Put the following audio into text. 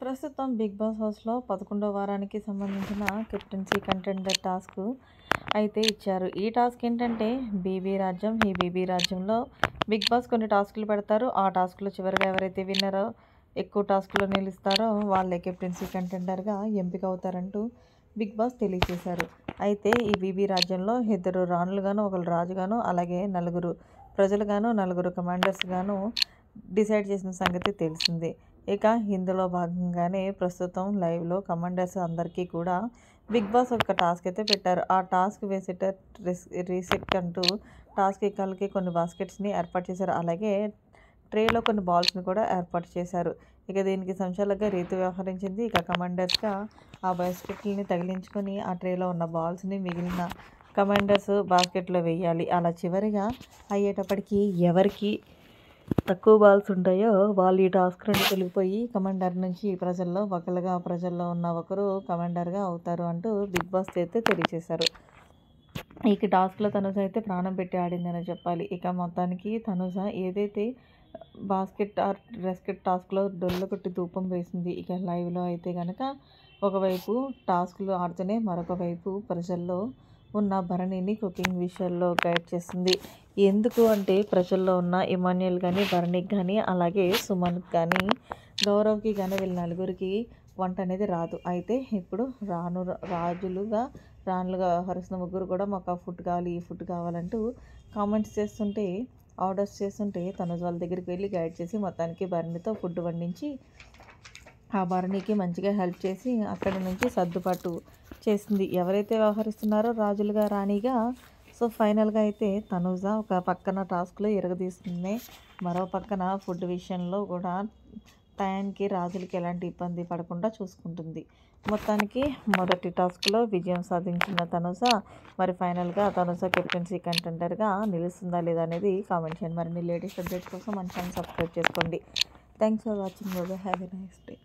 ప్రస్తుతం 'big boss' హౌస్‌లో 11వ వారానికి సంబంధించిన కెప్టెన్సీ కంటెండర్ టాస్క్ అయితే ఇచ్చారు. ఈ టాస్క్ ఏంటంటే బీబీ రాజ్యం. ఈ బీబీ రాజ్యంలో 'బిగ్ బాస్' కొన్ని టాస్క్‌లు పెడతారు. ఆ టాస్క్‌లో చివరిగా ఎవరైతే విన్నరో, ఎక్కువ టాస్క్‌లో నిలుస్తారో వాళ్ళే కెప్టెన్సీ కంటెండర్‌గా ఎంపిక అవుతారంటూ 'బిగ్ బాస్' తెలియజేశారు. అయితే ఈ బీబీ రాజ్యంలో ఇద్దరు రాణులుగాను, ఒకరు రాజుగాను, అలాగే నలుగురు ప్రజలుగాను, నలుగురు కమాండర్స్‌గాను డిసైడ్ చేసిన సంగతి తెలిసిందే. ఇక ఇందులో భాగంగానే ప్రస్తుతం లైవ్‌లో కమాండర్స్ అందరికీ కూడా 'బిగ్ బాస్' ఒక టాస్క్ అయితే పెట్టారు. ఆ టాస్క్ విజిటర్ రీసెట్ అంటూ టాస్క్ ఎక్కాలకి కొన్ని బాస్కెట్స్‌ని ఏర్పాటు చేశారు. అలాగే ట్రేలో కొన్ని బాల్స్‌ని కూడా ఏర్పాటు చేశారు. ఇక దీనికి సంచాలకుగా రీతు వ్యవహరించింది. ఇక కమాండర్స్‌గా ఆ బాస్కెట్‌లని తగిలించుకొని ఆ ట్రేలో ఉన్న బాల్స్‌ని మిగిలిన కమాండర్స్ బాస్కెట్‌లో వేయాలి. అలా చివరిగా అయ్యేటప్పటికి ఎవరికి తక్కువ బాల్స్ ఉంటాయో వాళ్ళు ఈ టాస్క్ నుండి తొలగిపోయి కమాండర్ నుంచి ప్రజల్లో ఉన్న ఒకరు కమాండర్‌గా అవుతారు అంటూ 'బిగ్ బాస్' అయితే తెలియజేశారు. ఈ టాస్క్‌లో తనుజ అయితే ప్రాణం పెట్టి ఆడిందనే చెప్పాలి. ఇక మొత్తానికి తనుజ ఏదైతే బాస్కెట్ ఆర్ రెస్కెట్ టాస్క్‌లో డొల్ల కొట్టి ధూపం వేసింది. ఇక లైవ్‌లో అయితే గనక ఒకవైపు టాస్క్‌లు ఆడుతూనే మరొక వైపు ప్రజల్లో ఉన్న భరణిని కుకింగ్ విషయాల్లో గైడ్ చేస్తుంది. ఎందుకు అంటే ప్రజల్లో ఉన్న ఇమాన్యుయల్ కానీ, భరణికి కానీ, అలాగే సుమన్‌కి కానీ, గౌరవ్‌కి కానీ వీళ్ళ నలుగురికి వంట అనేది రాదు. అయితే ఇప్పుడు రాణులుగా వ్యవహరిస్తున్న ముగ్గురు కూడా మాకు ఆ ఫుడ్ కావాలి, ఈ ఫుడ్ కావాలంటూ కామెంట్స్ చేస్తుంటే, ఆర్డర్స్ చేస్తుంటే తనుజ వాళ్ళ దగ్గరికి వెళ్ళి గైడ్ చేసి మొత్తానికి భరణితో ఫుడ్ వండించి ఆ భరణికి మంచిగా హెల్ప్ చేసి అక్కడి నుంచి సర్దుబాటు చేసింది. ఎవరైతే వ్యవహరిస్తున్నారో రాజులుగా, రాణిగా. సో ఫైనల్‌గా అయితే తనూజ ఒక పక్కన టాస్క్‌లో ఇరగదీస్తుంది. మరో పక్కన ఫుడ్ విషయంలో కూడా టయానికి రాజులకి ఎలాంటి ఇబ్బంది పడకుండా చూసుకుంటుంది. మొత్తానికి మొదటి టాస్క్‌లో విజయం సాధించిన తనూజ మరి ఫైనల్‌గా తనూజ కెప్టెన్సీ కంటెండర్‌గా నిలుస్తుందా లేదా అనేది కామెంట్ చేయండి. మరిన్ని లేటెస్ట్ అప్డేట్స్ కోసం మన ఛానల్ సబ్స్క్రైబ్ చేసుకోండి. Thanks for watching. Have a nice day.